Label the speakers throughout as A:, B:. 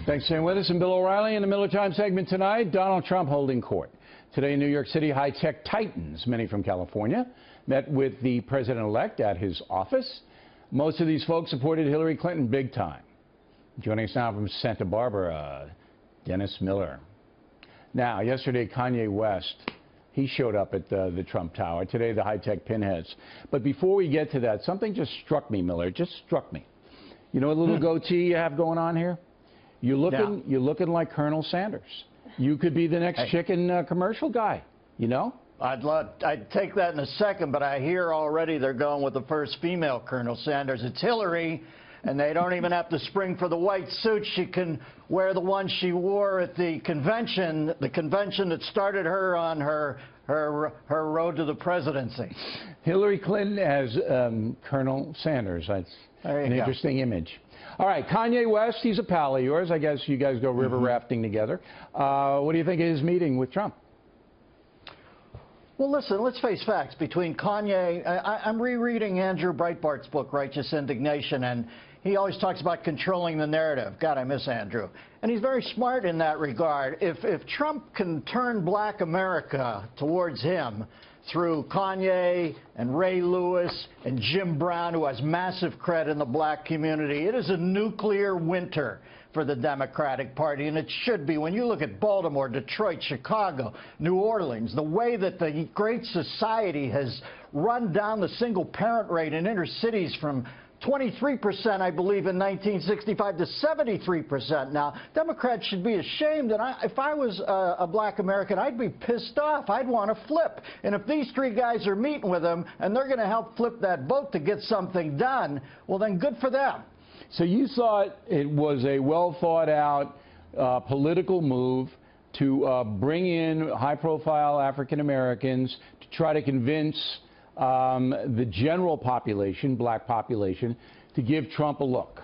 A: Thanks for staying with us. I'm Bill O'Reilly in the Miller Time segment tonight. Donald Trump holding court. Today in New York City, high-tech titans, many from California, met with the president-elect at his office. Most of these folks supported Hillary Clinton big time. Joining us now from Santa Barbara, Dennis Miller. Now, yesterday, Kanye West, he showed up at the Trump Tower. Today, the high-tech pinheads. But before we get to that, something just struck me, Miller. It just struck me. You know what little goatee you have going on here? You're looking like Colonel Sanders. You could be the next chicken commercial guy, you know?
B: I'd take that in a second, but I hear already they're going with the first female Colonel Sanders. It's Hillary, and they don't even have to spring for the white suit. She can wear the one she wore at the convention that started her on her road to the presidency.
A: Hillary Clinton as Colonel Sanders. That's an interesting image. All right, Kanye West, he's a pal of yours. I guess you guys go river rafting together. What do you think of his meeting with Trump?
B: Well, listen, let's face facts. Between Kanye, I'm rereading Andrew Breitbart's book, Righteous Indignation, and he always talks about controlling the narrative. God, I miss Andrew. And he's very smart in that regard. If Trump can turn black America towards him through Kanye and Ray Lewis and Jim Brown, who has massive cred in the black community, it is a nuclear winter for the Democratic Party, and it should be. When you look at Baltimore, Detroit, Chicago, New Orleans, the way that the Great Society has run down the single-parent rate in inner cities from 23%, I believe, in 1965 to 73% now. Democrats should be ashamed, and if I was a black American, I'd be pissed off. I'd want to flip. And if these three guys are meeting with him and they're going to help flip that boat to get something done, well, then good for them.
A: So you thought it was a well-thought-out political move to bring in high-profile African Americans to try to convince the general population, black population, to give Trump a look?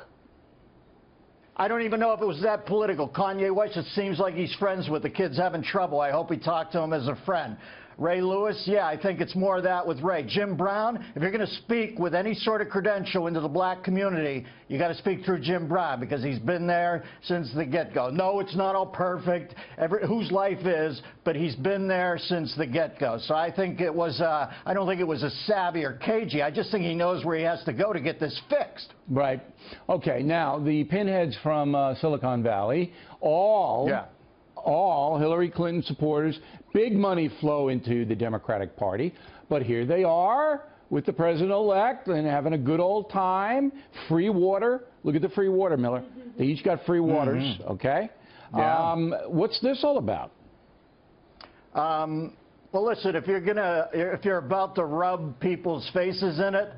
B: I don't even know if it was that political. Kanye West, it seems like he's friends with the kids having trouble. I hope he talked to him as a friend. Ray Lewis, yeah, I think it's more of that with Ray. Jim Brown, if you're going to speak with any sort of credential into the black community, you got to speak through Jim Brown because he's been there since the get-go. No, it's not all perfect, whose life is, but he's been there since the get-go. So I think it was, I don't think it was a savvy or cagey. I just think he knows where he has to go to get this fixed.
A: Right. Okay, now, the pinheads from Silicon Valley, all Hillary Clinton supporters, big money flow into the Democratic Party, but here they are with the president-elect and having a good old time. Free water. Look at the free water, Miller. They each got free waters, okay?
B: Yeah.
A: What's this all about?
B: Well, listen, if you're about to rub people's faces in it,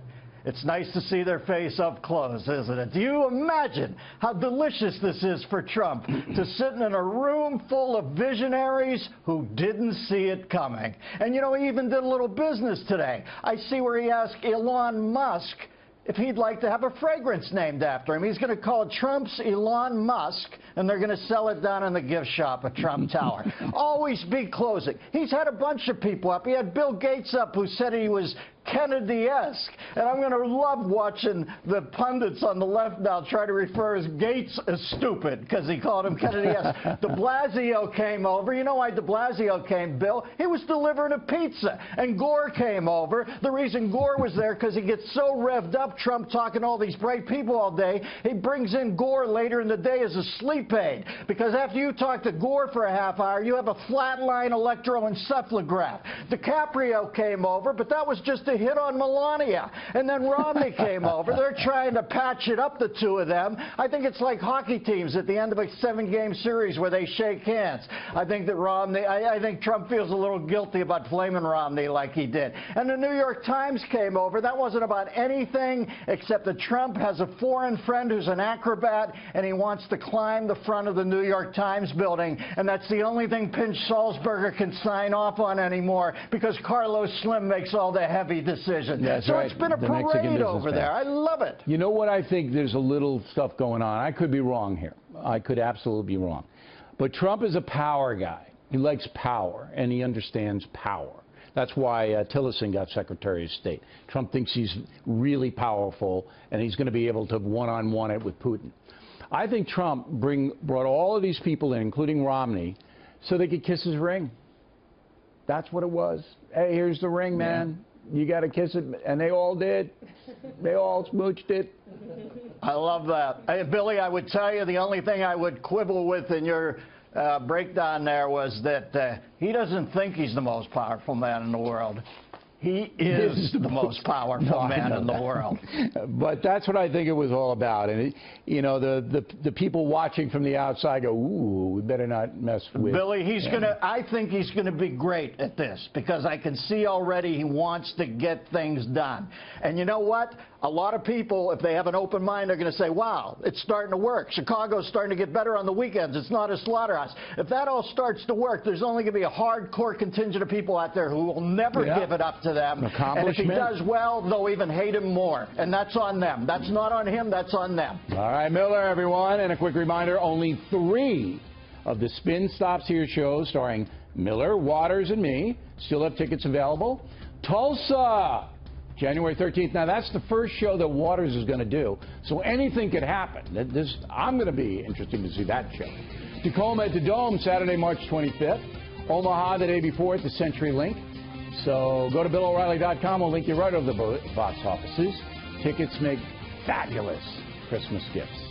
B: it's nice to see their face up close, isn't it? Do you imagine how delicious this is for Trump to sit in a room full of visionaries who didn't see it coming? And, you know, he even did a little business today. I see where he asked Elon Musk if he'd like to have a fragrance named after him. He's going to call it Trump's Elon Musk, and they're going to sell it down in the gift shop at Trump Tower. Always be closing. He's had a bunch of people up. He had Bill Gates up who said he was Kennedy-esque. And I'm going to love watching the pundits on the left now try to refer to Gates as stupid because he called him Kennedy-esque. De Blasio came over. You know why de Blasio came, Bill? He was delivering a pizza. And Gore came over. The reason Gore was there because he gets so revved up, Trump talking to all these bright people all day, he brings in Gore later in the day as a sleep aid. Because after you talk to Gore for a half hour, you have a flatline electroencephalograph. DiCaprio came over, but that was just a hit on Melania. And then Romney came over. They're trying to patch it up, the two of them. I think it's like hockey teams at the end of a 7-game series where they shake hands. I think that I think Trump feels a little guilty about flaming Romney like he did. And the New York Times came over. That wasn't about anything except that Trump has a foreign friend who's an acrobat, and he wants to climb the front of the New York Times building. And that's the only thing Pinch Salzberger can sign off on anymore because Carlos Slim makes all the heavy decisions.
A: That's
B: so
A: right.
B: It's been a parade over there. I love it.
A: You know what? I think there's a little stuff going on. I could be wrong here. I could absolutely be wrong. But Trump is a power guy. He likes power, and he understands power. That's why Tillerson got Secretary of State. Trump thinks he's really powerful, and he's going to be able to one-on-one it with Putin. I think Trump brought all of these people in, including Romney, so they could kiss his ring. That's what it was. Hey, here's the ring, man. You got to kiss it. And they all did. They all smooched it.
B: I love that. Hey, Billy, I would tell you the only thing I would quibble with in your breakdown there was that he doesn't think he's the most powerful man in the world. He is the most powerful man in the world.
A: But that's what I think it was all about. And, you know, the people watching from the outside go, ooh, we better not mess with.
B: Billy, I think he's going to be great at this because I can see already he wants to get things done. And you know what? A lot of people, if they have an open mind, are going to say, wow, it's starting to work. Chicago's starting to get better on the weekends. It's not a slaughterhouse. If that all starts to work, there's only going to be a hardcore contingent of people out there who will never give it up to them. And if he does well, they'll even hate him more. And that's on them. That's not on him. That's on them.
A: All right, Miller, everyone. And a quick reminder, only 3 of the Spin Stops Here shows starring Miller, Waters, and me still have tickets available. Tulsa, January 13th. Now, that's the first show that Waters is going to do, so anything could happen. I'm going to be interested to see that show. Tacoma at the Dome, Saturday, March 25th. Omaha the day before at the CenturyLink. So go to BillO'Reilly.com. We'll link you right over the box offices. Tickets make fabulous Christmas gifts.